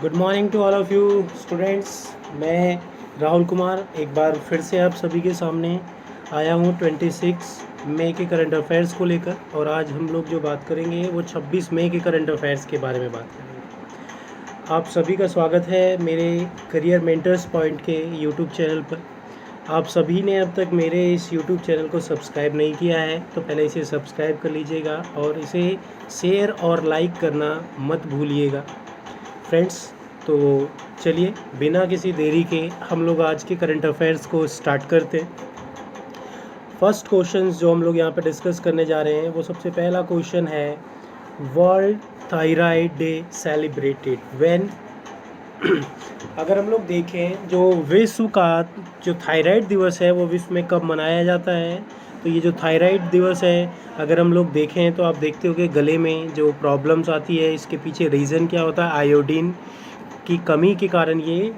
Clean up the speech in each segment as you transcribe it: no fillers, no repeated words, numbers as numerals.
Good morning to all of you students. मैं राहुल कुमार एक बार फिर से आप सभी के सामने आया हूँ 26 मई के करंट अफेयर्स को लेकर। और आज हम लोग जो बात करेंगे वो 26 मई के करंट अफेयर्स के बारे में बात करेंगे। आप सभी का स्वागत है मेरे करियर मेंटर्स पॉइंट के यूट्यूब चैनल पर। आप सभी ने अब तक मेरे इस यूट्यूब चैनल को सब्सक्राइब नहीं किया है तो पहले इसे सब्सक्राइब कर लीजिएगा और इसे शेयर और लाइक करना मत भूलिएगा फ्रेंड्स। तो चलिए बिना किसी देरी के हम लोग आज के करंट अफेयर्स को स्टार्ट करते हैं। फर्स्ट क्वेश्चन जो हम लोग यहाँ पे डिस्कस करने जा रहे हैं वो सबसे पहला क्वेश्चन है, world thyroid day celebrated when. अगर हम लोग देखें जो विश्व का जो थायराइड दिवस है वो विश्व में कब मनाया जाता है, तो ये जो थायराइड दिवस है अगर हम लोग देखें तो आप देखते हो कि गले में जो प्रॉब्लम्स आती है इसके पीछे रीज़न क्या होता है, आयोडीन की कमी के कारण ये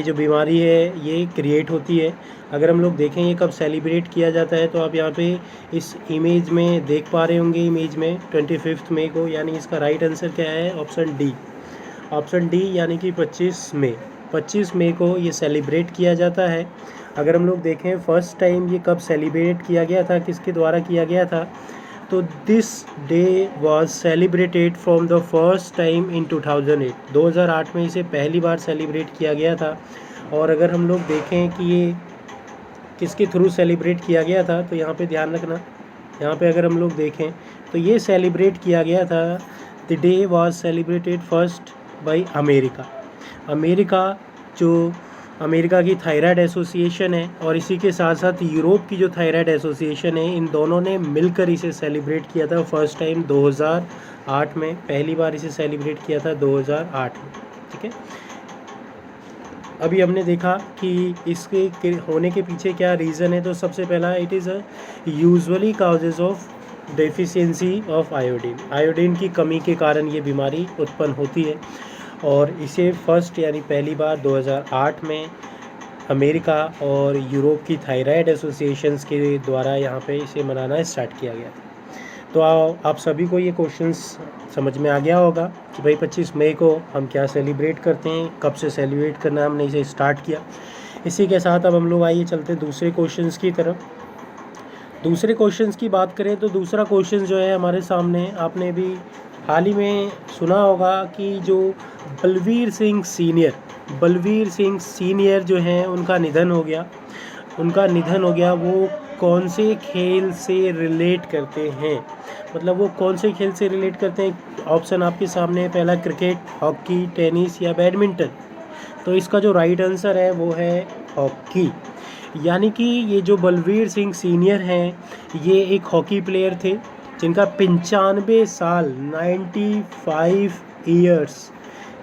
जो बीमारी है ये क्रिएट होती है। अगर हम लोग देखें ये कब सेलिब्रेट किया जाता है तो आप यहाँ पे इस इमेज में देख पा रहे होंगे, इमेज में 25 मई को, यानी इसका राइट आंसर क्या है, ऑप्शन डी यानी कि 25 मई को ये सेलिब्रेट किया जाता है। अगर हम लोग देखें फर्स्ट टाइम ये कब सेलिब्रेट किया गया था, किसके द्वारा किया गया था, तो this day was celebrated from the first time in 2008 में इसे पहली बार सेलिब्रेट किया गया था। और अगर हम लोग देखें कि ये किसके थ्रू सेलिब्रेट किया गया था तो यहाँ पे ध्यान रखना, यहाँ पे अगर हम लोग देखें तो ये सेलिब्रेट किया गया था, the day was celebrated first by America की थायराइड एसोसिएशन है और इसी के साथ साथ यूरोप की जो थायराइड एसोसिएशन है, इन दोनों ने मिलकर इसे सेलिब्रेट किया था फर्स्ट टाइम 2008 में, पहली बार इसे सेलिब्रेट किया था 2008 में। ठीक है, अभी हमने देखा कि इसके होने के पीछे क्या रीज़न है। तो सबसे पहला, it is a usually causes of deficiency of iodine की कमी के कारण ये बीमारी उत्पन्न होती है। और इसे फर्स्ट यानी पहली बार 2008 में अमेरिका और यूरोप की थायराइड एसोसिएशंस के द्वारा यहाँ पे इसे मनाना स्टार्ट किया गया था। तो आप सभी को ये क्वेश्चंस समझ में आ गया होगा कि भाई 25 मई को हम क्या सेलिब्रेट करते हैं, कब से सेलिब्रेट करना हमने इसे स्टार्ट किया। इसी के साथ अब हम लोग आइए चलते दूसरे क्वेश्चंस की तरफ। दूसरे क्वेश्चंस की बात करें तो दूसरा क्वेश्चन जो है हमारे सामने, आपने भी हाल ही में सुना होगा कि जो बलवीर सिंह सीनियर जो हैं उनका निधन हो गया। वो कौन से खेल से रिलेट करते हैं, मतलब वो कौन से खेल से रिलेट करते हैं। ऑप्शन आपके सामने है, पहला क्रिकेट, हॉकी, टेनिस या बैडमिंटन। तो इसका जो राइट आंसर है वो है हॉकी। यानी कि ये जो बलवीर सिंह सीनियर हैं ये एक हॉकी प्लेयर थे जिनका 95 साल 95 ईयर्स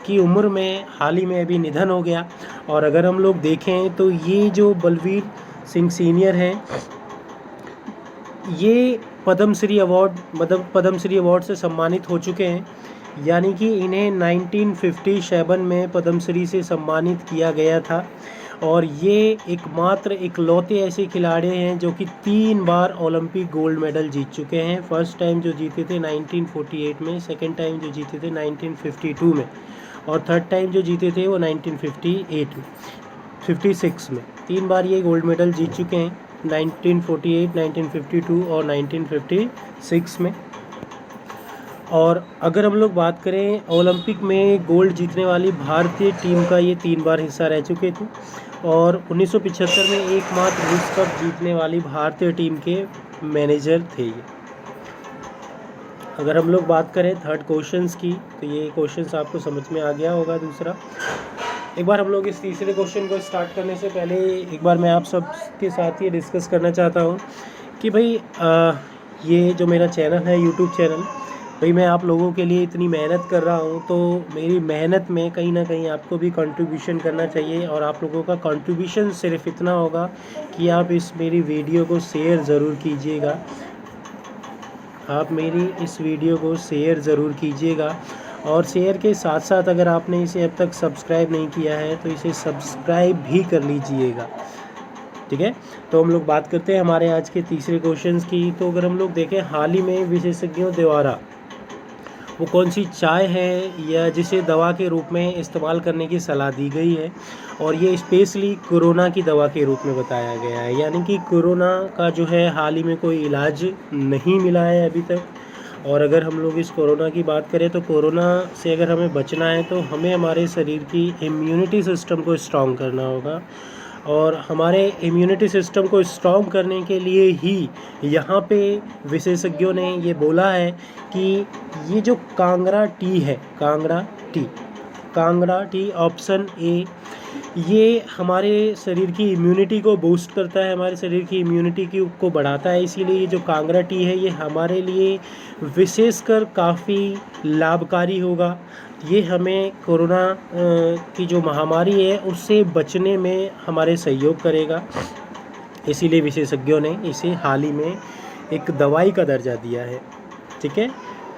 की उम्र में हाल ही में अभी निधन हो गया। और अगर हम लोग देखें तो ये जो बलवीर सिंह सीनियर हैं ये पद्मश्री अवार्ड से सम्मानित हो चुके हैं। यानी कि इन्हें 1957 में पद्मश्री से सम्मानित किया गया था। और ये इकलौते ऐसे खिलाड़ी हैं जो कि 3 बार ओलंपिक गोल्ड मेडल जीत चुके हैं। फर्स्ट टाइम जो जीते थे 1948 में, सेकंड टाइम जो जीते थे 1952 में, और थर्ड टाइम जो जीते थे वो 1956 में। 3 बार ये गोल्ड मेडल जीत चुके हैं, 1948, 1952 और 1956 में। और अगर हम लोग बात करें ओलंपिक में गोल्ड जीतने वाली भारतीय टीम का, ये 3 बार हिस्सा रह चुके थे। और 1975 में एकमात्र विश्व कप जीतने वाली भारतीय टीम के मैनेजर थे ये। अगर हम लोग बात करें थर्ड क्वेश्चंस की तो ये क्वेश्चंस आपको समझ में आ गया होगा। दूसरा, एक बार हम लोग इस तीसरे क्वेश्चन को स्टार्ट करने से पहले एक बार मैं आप सब के साथ ये डिस्कस करना चाहता हूँ कि भाई ये जो मेरा चैनल है, यूट्यूब चैनल, भाई मैं आप लोगों के लिए इतनी मेहनत कर रहा हूँ तो मेरी मेहनत में कहीं ना कहीं आपको भी कंट्रीब्यूशन करना चाहिए। और आप लोगों का कंट्रीब्यूशन सिर्फ इतना होगा कि आप मेरी वीडियो को शेयर ज़रूर कीजिएगा। और शेयर के साथ साथ अगर आपने इसे अब तक सब्सक्राइब नहीं किया है तो इसे सब्सक्राइब भी कर लीजिएगा। ठीक है, तो हम लोग बात करते हैं हमारे आज के तीसरे क्वेश्चन की। तो अगर हम लोग देखें, हाल ही में विशेषज्ञों द्वारा वो कौन सी चाय है या जिसे दवा के रूप में इस्तेमाल करने की सलाह दी गई है, और ये स्पेशली कोरोना की दवा के रूप में बताया गया है। यानी कि कोरोना का जो है हाल ही में कोई इलाज नहीं मिला है अभी तक। और अगर हम लोग इस कोरोना की बात करें तो कोरोना से अगर हमें बचना है तो हमें हमारे शरीर की इम्यूनिटी सिस्टम को स्ट्रॉन्ग करना होगा। और हमारे इम्यूनिटी सिस्टम को स्ट्रॉन्ग करने के लिए ही यहाँ पे विशेषज्ञों ने ये बोला है कि ये जो कांगड़ा टी है, कांगड़ा टी ऑप्शन ए, ये हमारे शरीर की इम्यूनिटी को बूस्ट करता है, हमारे शरीर की इम्यूनिटी को बढ़ाता है। इसीलिए ये जो कांगड़ा टी है ये हमारे लिए विशेषकर काफ़ी लाभकारी होगा। ये हमें कोरोना की जो महामारी है उससे बचने में हमारे सहयोग करेगा। इसीलिए विशेषज्ञों ने इसे हाल ही में एक दवाई का दर्जा दिया है। ठीक है,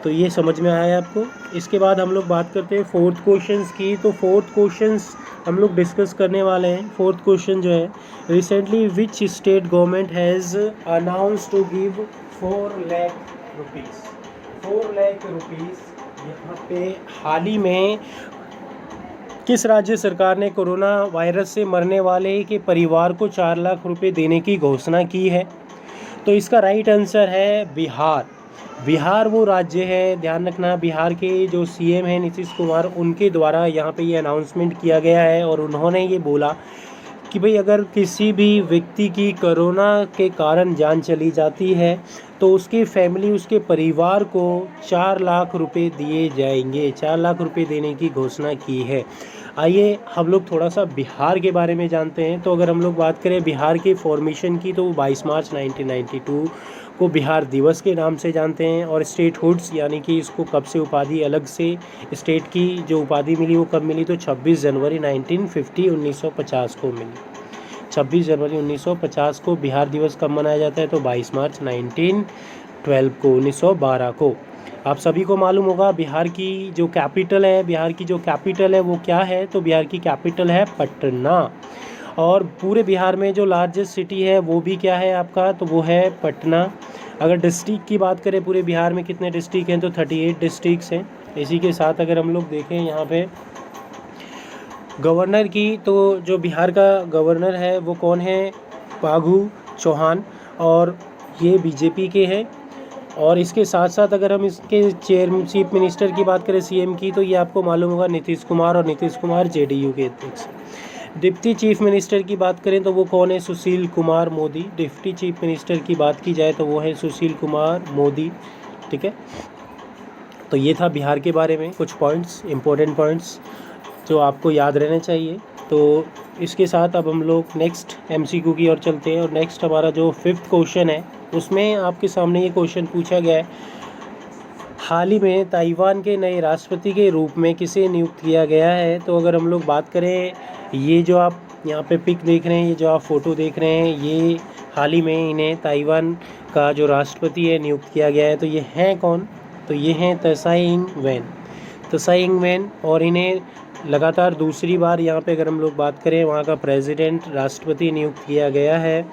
तो ये समझ में आया आपको। इसके बाद हम लोग बात करते हैं फोर्थ क्वेश्चंस की। तो फोर्थ क्वेश्चंस हम लोग डिस्कस करने वाले हैं। फोर्थ क्वेश्चन जो है, recently which state government has announce to give 4 lakh rupees. 4 lakh rupees यहाँ पे हाल ही में किस राज्य सरकार ने कोरोना वायरस से मरने वाले के परिवार को 4 लाख रुपए देने की घोषणा की है? तो इसका राइट आंसर है बिहार। बिहार वो राज्य है, ध्यान रखना, बिहार के जो सीएम हैं नीतीश कुमार, उनके द्वारा यहाँ पे ये अनाउंसमेंट किया गया है। और उन्होंने ये बोला कि भाई अगर किसी भी व्यक्ति की कोरोना के कारण जान चली जाती है तो उसकी फैमिली, उसके परिवार को 4 लाख रुपए दिए जाएंगे। 4 लाख रुपए देने की घोषणा की है। आइए हम लोग थोड़ा सा बिहार के बारे में जानते हैं। तो अगर हम लोग बात करें बिहार के फॉर्मेशन की, तो 22 मार्च 1992 को बिहार दिवस के नाम से जानते हैं। और स्टेटहुड्स यानी कि इसको कब से उपाधि अलग से स्टेट की जो उपाधि मिली वो कब मिली, तो 26 जनवरी 1950 को मिली। 26 जनवरी 1950 को बिहार दिवस कब मनाया जाता है, तो 22 मार्च 1912 को। आप सभी को मालूम होगा बिहार की जो कैपिटल है, वो क्या है, तो बिहार की कैपिटल है पटना। और पूरे बिहार में जो लार्जेस्ट सिटी है वो भी क्या है आपका, तो वो है पटना। अगर डिस्ट्रिक्ट की बात करें पूरे बिहार में कितने डिस्ट्रिक्ट हैं, तो 38 डिस्ट्रिक्ट्स हैं। इसी के साथ अगर हम लोग देखें यहाँ पे गवर्नर की, तो जो बिहार का गवर्नर है वो कौन है, फागू चौहान, और ये बीजेपी के हैं। और इसके साथ साथ अगर हम इसके चीफ मिनिस्टर की बात करें, सीएम की, तो ये आपको मालूम होगा नीतीश कुमार, और नीतीश कुमार जेडीयू के अध्यक्ष। डिप्टी चीफ मिनिस्टर की बात करें तो वो कौन है, Sushil Kumar Modi. Deputy chief minister की बात की जाए तो वो है सुशील कुमार मोदी। ठीक है, तो ये था बिहार के बारे में कुछ पॉइंट्स, इंपॉर्टेंट पॉइंट्स जो आपको याद रहने चाहिए। तो इसके साथ अब हम लोग नेक्स्ट एमसीक्यू की ओर चलते हैं। और नेक्स्ट हमारा जो 5th क्वेश्चन है उसमें आपके सामने ये क्वेश्चन पूछा गया है, हाल ही में ताइवान के नए राष्ट्रपति के रूप में किसे नियुक्त किया गया है? तो अगर हम लोग बात करें, ये जो आप यहाँ पे पिक देख रहे हैं, ये जो आप फ़ोटो देख रहे हैं, ये हाल ही में इन्हें ताइवान का जो राष्ट्रपति है नियुक्त किया गया है। तो ये हैं कौन, तो ये हैं त्साई इंग वेन। और इन्हें लगातार दूसरी बार यहाँ पे अगर हम लोग बात करें वहाँ का प्रेसिडेंट, राष्ट्रपति नियुक्त किया गया है।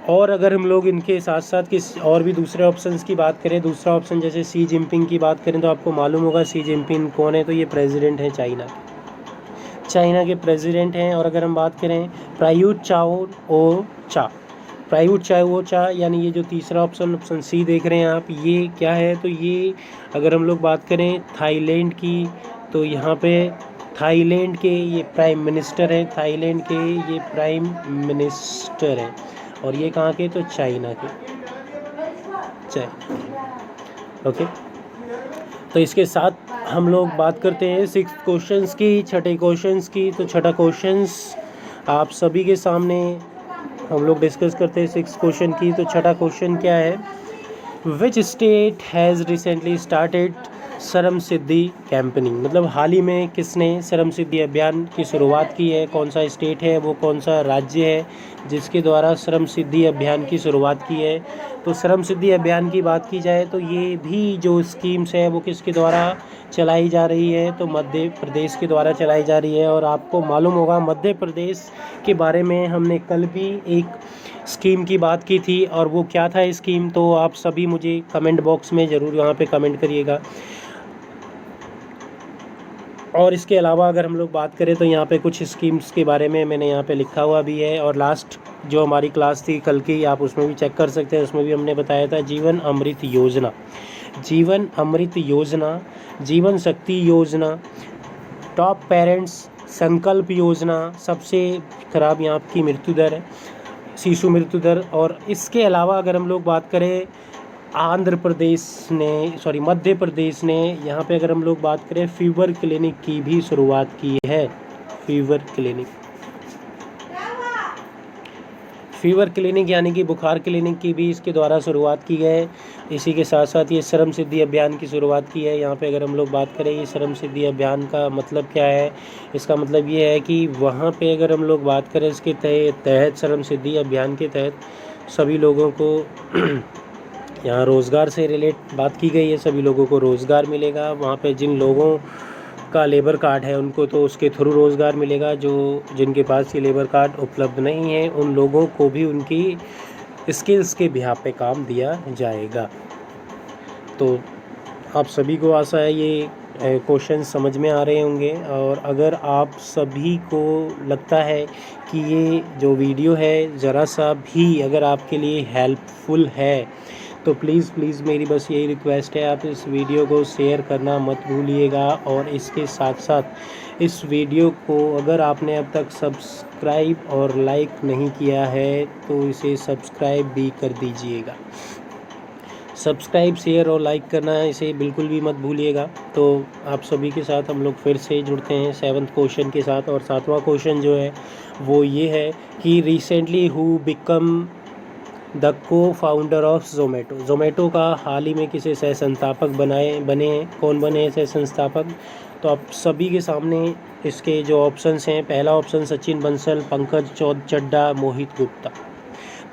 और अगर हम लोग इनके साथ साथ किस और भी दूसरे ऑप्शंस की बात करें, दूसरा ऑप्शन जैसे सी जिनपिंग की बात करें, तो आपको मालूम होगा सी जिनपिंग कौन है, तो ये प्रेसिडेंट हैं चाइना के प्रेसिडेंट हैं। और अगर हम बात करें प्रायुत चाओ चा, यानी ये जो तीसरा ऑप्शन सी देख रहे हैं आप, ये क्या है, तो ये अगर हम लोग बात करें थाईलैंड की, तो यहाँ पे थाईलैंड के ये प्राइम मिनिस्टर हैं, और ये कहाँ के, तो चाइना के। ओके, तो इसके साथ हम लोग बात करते हैं 6th क्वेश्चंस की, छठे क्वेश्चंस की। तो छठा क्वेश्चंस आप सभी के सामने हम लोग डिस्कस करते हैं 6th क्वेश्चन की। तो छठा क्वेश्चन क्या है, which state has recently started श्रम सिद्धि कैंपेनिंग, मतलब हाल ही में किसने श्रम सिद्धि अभियान की शुरुआत की है, कौन सा स्टेट है, वो कौन सा राज्य है जिसके द्वारा श्रम सिद्धि अभियान की शुरुआत की है? तो श्रम सिद्धि अभियान की बात की जाए तो ये भी जो स्कीम्स है वो किसके द्वारा चलाई जा रही है, तो मध्य प्रदेश के द्वारा चलाई जा रही है। और आपको मालूम होगा मध्य प्रदेश के बारे में हमने कल भी एक स्कीम की बात की थी और वो क्या था स्कीम, तो आप सभी मुझे कमेंट बॉक्स में ज़रूर वहाँ पे कमेंट करिएगा। और इसके अलावा अगर हम लोग बात करें तो यहाँ पे कुछ स्कीम्स के बारे में मैंने यहाँ पे लिखा हुआ भी है, और लास्ट जो हमारी क्लास थी कल की, आप उसमें भी चेक कर सकते हैं, उसमें भी हमने बताया था जीवन अमृत योजना, जीवन अमृत योजना, जीवन शक्ति योजना, टॉप पेरेंट्स संकल्प योजना, सबसे ख़राब यहाँ की मृत्यु दर है, शिशु मृत्यु दर। और इसके अलावा अगर हम लोग बात करें मध्य प्रदेश ने यहाँ पे अगर हम लोग बात करें फीवर क्लिनिक की भी शुरुआत की है। फीवर क्लिनिक यानी कि बुखार क्लिनिक की भी इसके द्वारा शुरुआत की है। इसी के साथ साथ ये श्रम सिद्धि अभियान की शुरुआत की है। यहाँ पे अगर हम लोग बात करें ये श्रम सिद्धि अभियान का मतलब क्या है, इसका मतलब ये है कि वहाँ पे अगर हम लोग बात करें इसके तहत श्रम सिद्धि अभियान के तहत सभी लोगों को यहाँ रोज़गार से रिलेट बात की गई है, सभी लोगों को रोज़गार मिलेगा। वहाँ पे जिन लोगों का लेबर कार्ड है उनको तो उसके थ्रू रोज़गार मिलेगा, जिनके पास ये लेबर कार्ड उपलब्ध नहीं है उन लोगों को भी उनकी स्किल्स के बिहाफ पे काम दिया जाएगा। तो आप सभी को आशा है ये क्वेश्चन समझ में आ रहे होंगे, और अगर आप सभी को लगता है कि ये जो वीडियो है ज़रा सा भी अगर आपके लिए हेल्पफुल है तो प्लीज़ मेरी बस यही रिक्वेस्ट है, आप इस वीडियो को शेयर करना मत भूलिएगा। और इसके साथ साथ इस वीडियो को अगर आपने अब तक सब्सक्राइब और लाइक नहीं किया है तो इसे सब्सक्राइब भी कर दीजिएगा। सब्सक्राइब, शेयर और लाइक करना इसे बिल्कुल भी मत भूलिएगा। तो आप सभी के साथ हम लोग फिर से जुड़ते हैं 7th क्वेश्चन के साथ। और 7वां क्वेश्चन जो है वो ये है कि रिसेंटली हु बिकम द को फाउंडर ऑफ ज़ोमैटो का हाल ही में किसे सह संस्थापक बने हैं, कौन बने हैं सह संस्थापक। तो आप सभी के सामने इसके जो ऑप्शंस हैं, पहला ऑप्शन सचिन बंसल, पंकज चड्ढा, मोहित गुप्ता।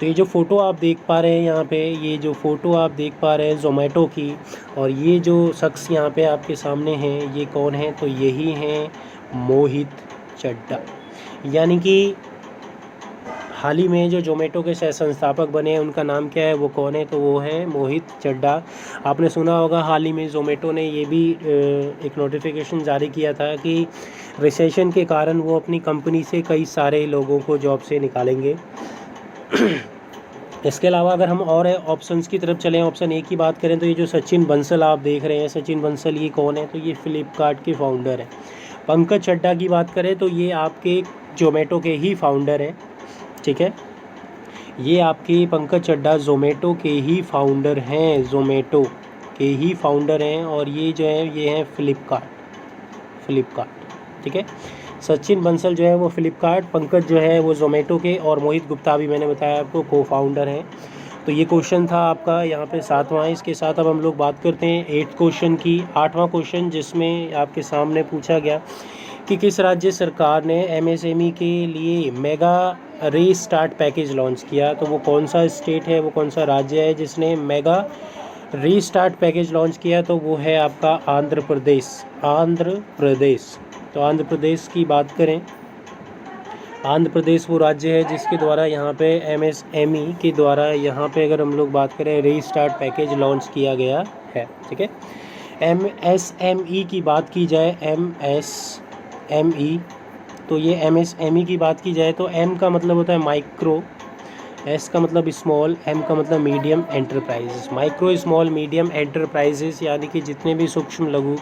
तो ये जो फ़ोटो आप देख पा रहे हैं यहाँ पे, ये जो फ़ोटो आप देख पा रहे हैं ज़ोमैटो की, और ये जो शख्स यहाँ पे आपके सामने हैं ये कौन है, तो यही हैं मोहित चड्ढा। यानी कि हाल ही में जो ज़ोमैटो के सह संस्थापक बने हैं उनका नाम क्या है, वो कौन है, तो वो है मोहित चड्ढा। आपने सुना होगा हाल ही में ज़ोमैटो ने ये भी एक नोटिफिकेशन जारी किया था कि रिसेशन के कारण वो अपनी कंपनी से कई सारे लोगों को जॉब से निकालेंगे। इसके अलावा अगर हम और ऑप्शंस की तरफ चलें, ऑप्शन ए की बात करें तो ये जो सचिन बंसल आप देख रहे हैं, सचिन बंसल ये कौन है, तो ये फ्लिपकार्ट के फाउंडर हैं। पंकज चड्ढा की बात करें तो ये आपके ज़ोमैटो के ही फाउंडर हैं, ठीक है। ये आपके पंकज चड्ढा ज़ोमैटो के ही फाउंडर हैं, ज़ोमैटो के ही फाउंडर हैं। और ये जो है ये हैं फ्लिपकार्ट, ठीक है। सचिन बंसल जो है वो फ्लिपकार्ट, पंकज जो है वो ज़ोमैटो के, और मोहित गुप्ता भी मैंने बताया आपको को फाउंडर हैं। तो ये क्वेश्चन था आपका यहाँ पे 7वां। इसके साथ अब हम लोग बात करते हैं 8th क्वेश्चन की। 8वां क्वेश्चन जिसमें आपके सामने पूछा गया कि किस राज्य सरकार ने MSME के लिए मेगा रीस्टार्ट पैकेज लॉन्च किया, तो वो कौन सा स्टेट है, वो कौन सा राज्य है जिसने मेगा रीस्टार्ट पैकेज लॉन्च किया, तो वो है आपका आंध्र प्रदेश। तो आंध्र प्रदेश की बात करें, आंध्र प्रदेश वो राज्य है जिसके द्वारा यहाँ पे MSME के द्वारा यहाँ पे अगर हम लोग बात करें रीस्टार्ट पैकेज लॉन्च किया गया है, ठीक है। MSME की बात की जाए, MSME, तो ये MSME की बात की जाए तो M का मतलब होता है माइक्रो, S का मतलब स्मॉल, M का मतलब medium enterprises. Micro, small, medium enterprises यानी कि जितने भी सूक्ष्म, लघु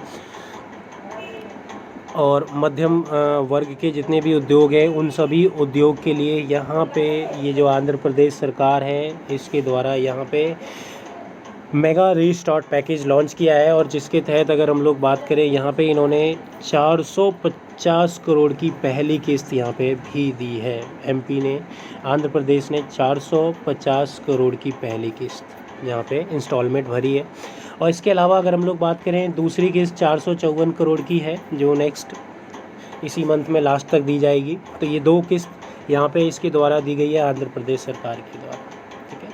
और मध्यम वर्ग के जितने भी उद्योग हैं उन सभी उद्योग के लिए यहाँ पे ये जो आंध्र प्रदेश सरकार है इसके द्वारा यहाँ पे मेगा रीस्टार्ट पैकेज लॉन्च किया है। और जिसके तहत अगर हम लोग बात करें यहाँ पे इन्होंने 450 करोड़ की पहली किस्त यहाँ पे भी दी है। MP ने, आंध्र प्रदेश ने 450 करोड़ की पहली किस्त यहाँ पे इंस्टॉलमेंट भरी है। और इसके अलावा अगर हम लोग बात करें दूसरी किस्त 454 करोड़ की है जो नेक्स्ट इसी मंथ में लास्ट तक दी जाएगी। तो ये 2 किस्त यहाँ पे इसके द्वारा दी गई है आंध्र प्रदेश सरकार के द्वारा, ठीक है।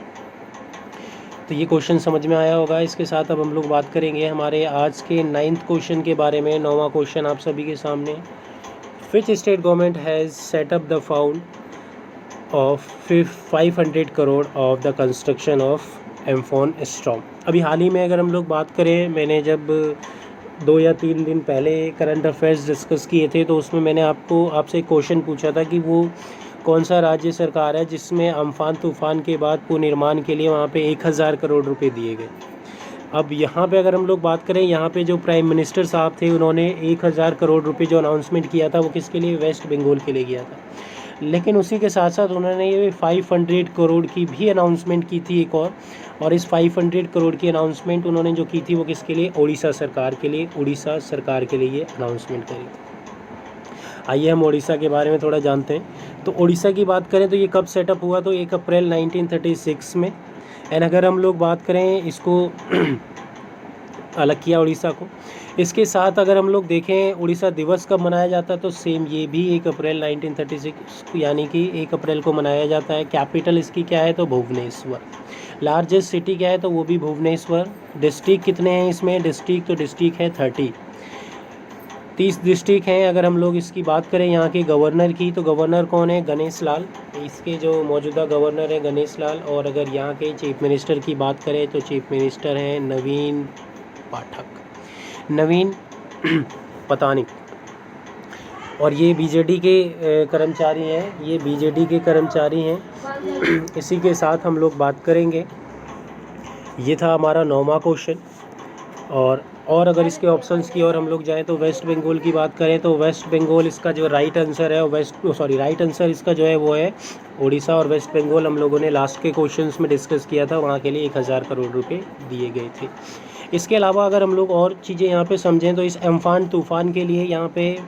तो ये क्वेश्चन समझ में आया होगा। इसके साथ अब हम लोग बात करेंगे हमारे आज के 9th क्वेश्चन के बारे में। 9वां क्वेश्चन आप सभी के सामने, which state government has set up the of 500 crore of the construction of Amphan storm. अभी हाल ही में अगर हम लोग बात करें, मैंने जब 2 या 3 दिन पहले करंट अफेयर्स डिस्कस किए थे तो उसमें मैंने आपसे एक क्वेश्चन पूछा था कि वो कौन सा राज्य सरकार है जिसमें अम्फान तूफ़ान के बाद पुनर्निर्माण के लिए वहाँ पे 1000 करोड़ रुपए दिए गए। अब यहाँ पे अगर हम लोग बात करें, यहाँ पे जो प्राइम मिनिस्टर साहब थे उन्होंने 1000 करोड़ रुपए जो अनाउंसमेंट किया था वो किसके लिए, वेस्ट बंगाल के लिए किया था। लेकिन उसी के साथ साथ उन्होंने ये 500 करोड़ की भी अनाउंसमेंट की थी एक और इस 500 करोड़ की अनाउंसमेंट उन्होंने जो की थी वो किसके लिए, उड़ीसा सरकार के लिए, उड़ीसा सरकार के लिए ये अनाउंसमेंट करी। आइए हम उड़ीसा के बारे में थोड़ा जानते हैं। तो उड़ीसा की बात करें तो ये कब सेटअप हुआ, तो 1 अप्रैल 1936 में। एंड अगर हम लोग बात करें इसको अलग किया उड़ीसा को। इसके साथ अगर हम लोग देखें उड़ीसा दिवस कब मनाया जाता है, तो सेम ये भी 1 अप्रैल 1936 यानी कि 1 अप्रैल को मनाया जाता है। कैपिटल इसकी क्या है, तो भुवनेश्वर। लार्जेस्ट सिटी क्या है, तो वो भी भुवनेश्वर। डिस्ट्रिक्ट कितने हैं इसमें, डिस्ट्रिक्ट तो डिस्ट्रिक्ट है 30 डिस्ट्रिक्ट हैं। अगर हम लोग इसकी बात करें यहाँ के गवर्नर की, तो गवर्नर कौन है, गणेश लाल। इसके जो मौजूदा गवर्नर है गणेश लाल। और अगर यहाँ के चीफ मिनिस्टर की बात करें तो चीफ मिनिस्टर हैं नवीन पटनायक। और ये बीजेडी के कर्मचारी हैं, ये बीजेडी के कर्मचारी हैं। इसी के साथ हम लोग बात करेंगे, ये था हमारा 9वां क्वेश्चन। और अगर इसके ऑप्शंस की और हम लोग जाएं तो वेस्ट बंगाल की बात करें तो वेस्ट बंगाल इसका जो राइट आंसर है, राइट आंसर इसका जो है वो है उड़ीसा। और वेस्ट बंगाल हम लोगों ने लास्ट के क्वेश्चंस में डिस्कस किया था, वहाँ के लिए 1000 करोड़ रुपए दिए गए थे। इसके अलावा अगर हम लोग और चीज़ें यहाँ पे समझें तो इस अम्फान तूफ़ान के लिए यहाँ पे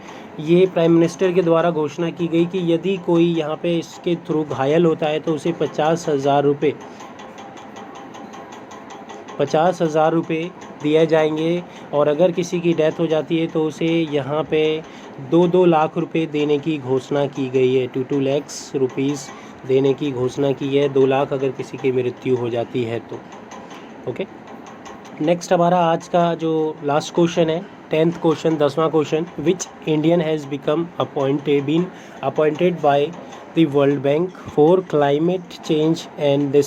ये प्राइम मिनिस्टर के द्वारा घोषणा की गई कि यदि कोई यहाँ पे इसके थ्रू घायल होता है तो उसे 50,000 रुपये दिए जाएंगे। और अगर किसी की डेथ हो जाती है तो उसे यहाँ पे 2 लाख रुपए देने की घोषणा की गई है। 2 लाख रुपीज़ देने की घोषणा की है, 2 लाख अगर किसी की मृत्यु हो जाती है तो। ओके, नेक्स्ट हमारा आज का जो लास्ट क्वेश्चन है, 10th क्वेश्चन, 10वां question. Which Indian has been appointed by the World Bank for climate change and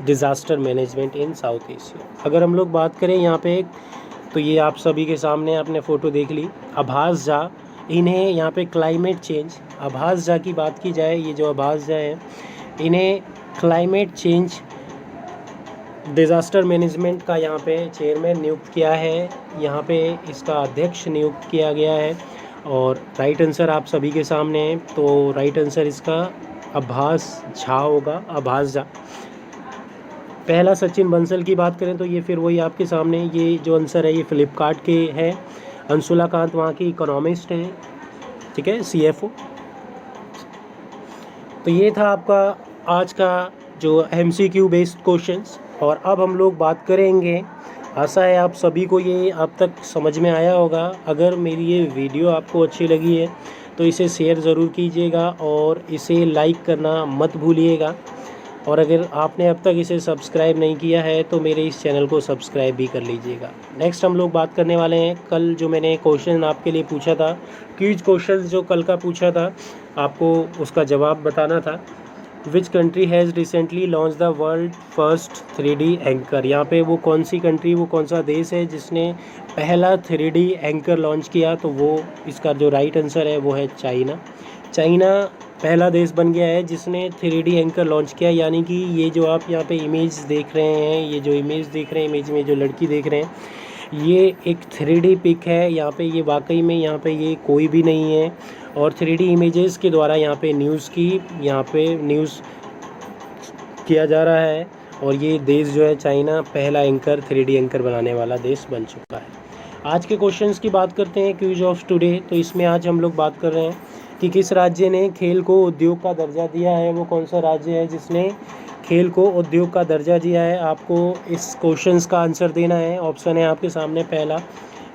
disaster management in South Asia. अगर हम लोग बात करें यहाँ पे, तो ये आप सभी के सामने आपने फ़ोटो देख ली, आभास झा। इन्हें यहाँ पे क्लाइमेट चेंज, आभास झा की बात की जाए, ये जो आभास झा हैं इन्हें क्लाइमेट चेंज डिज़ास्टर मैनेजमेंट का यहाँ पे चेयरमैन नियुक्त किया है, यहाँ पे इसका अध्यक्ष नियुक्त किया गया है। और राइट आंसर आप सभी के सामने है, तो राइट आंसर इसका आभास झा होगा, आभास झा। पहला सचिन बंसल की बात करें तो ये फिर वही आपके सामने, ये जो आंसर है ये फ्लिपकार्ट के हैं। अंशुला कांत वहाँ की इकोनॉमिस्ट हैं, ठीक है, CFO। तो ये था आपका आज का जो MCQ बेस्ड क्वेश्चंस। और अब हम लोग बात करेंगे, आशा है आप सभी को ये अब तक समझ में आया होगा। अगर मेरी ये वीडियो आपको अच्छी लगी है तो इसे शेयर ज़रूर कीजिएगा और इसे लाइक करना मत भूलिएगा। और अगर आपने अब तक इसे सब्सक्राइब नहीं किया है तो मेरे इस चैनल को सब्सक्राइब भी कर लीजिएगा। नेक्स्ट हम लोग बात करने वाले हैं, कल जो मैंने क्वेश्चन आपके लिए पूछा था, क्विज क्वेश्चन जो कल का पूछा था, आपको उसका जवाब बताना था। Which country has recently launch the world first 3D anchor. यहाँ पे वो कौन सी कंट्री, वो कौन सा देश है जिसने पहला 3D एंकर लॉन्च किया, तो वो इसका जो राइट आंसर है वो है चाइना। चाइना पहला देश बन गया है जिसने 3D एंकर लॉन्च किया। यानी कि ये जो आप यहाँ पे इमेज देख रहे हैं, ये जो इमेज देख रहे हैं, इमेज में जो लड़की देख रहे हैं, ये एक 3D पिक है। यहाँ पे ये वाकई में यहाँ पे ये कोई भी नहीं है। और 3D इमेजेस के द्वारा यहाँ पे न्यूज़ किया जा रहा है। और ये देश जो है चाइना पहला 3D एंकर बनाने वाला देश बन चुका है। आज के क्वेश्चंस की बात करते हैं, क्विज ऑफ टुडे। तो इसमें आज हम लोग बात कर रहे हैं कि किस राज्य ने खेल को उद्योग का दर्जा दिया है। वो कौन सा राज्य है जिसने खेल को उद्योग का दर्जा दिया है। आपको इस क्वेश्चंस का आंसर देना है। ऑप्शन है आपके सामने, पहला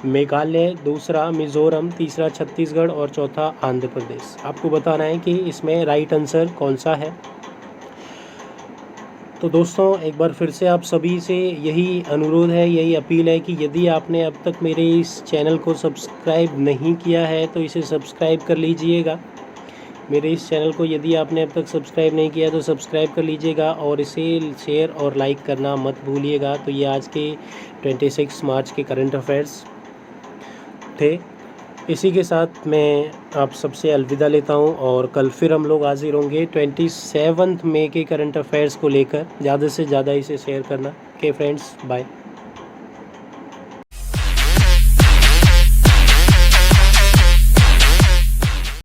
मेघालय, दूसरा मिज़ोरम, तीसरा छत्तीसगढ़ और चौथा आंध्र प्रदेश। आपको बताना है कि इसमें राइट आंसर कौन सा है। तो दोस्तों एक बार फिर से आप सभी से यही अनुरोध है, यही अपील है कि यदि आपने अब तक मेरे इस चैनल को सब्सक्राइब नहीं किया है तो इसे सब्सक्राइब कर लीजिएगा। मेरे इस चैनल को यदि आपने अब तक सब्सक्राइब नहीं किया तो सब्सक्राइब कर लीजिएगा और इसे शेयर और लाइक करना मत भूलिएगा। तो ये आज के 26 मार्च के करंट अफेयर्स थे। इसी के साथ मैं आप सबसे अलविदा लेता हूं और कल फिर हम लोग हाजिर होंगे 27 मई के करंट अफेयर्स को लेकर। ज़्यादा से ज़्यादा इसे शेयर करना। Okay friends, bye.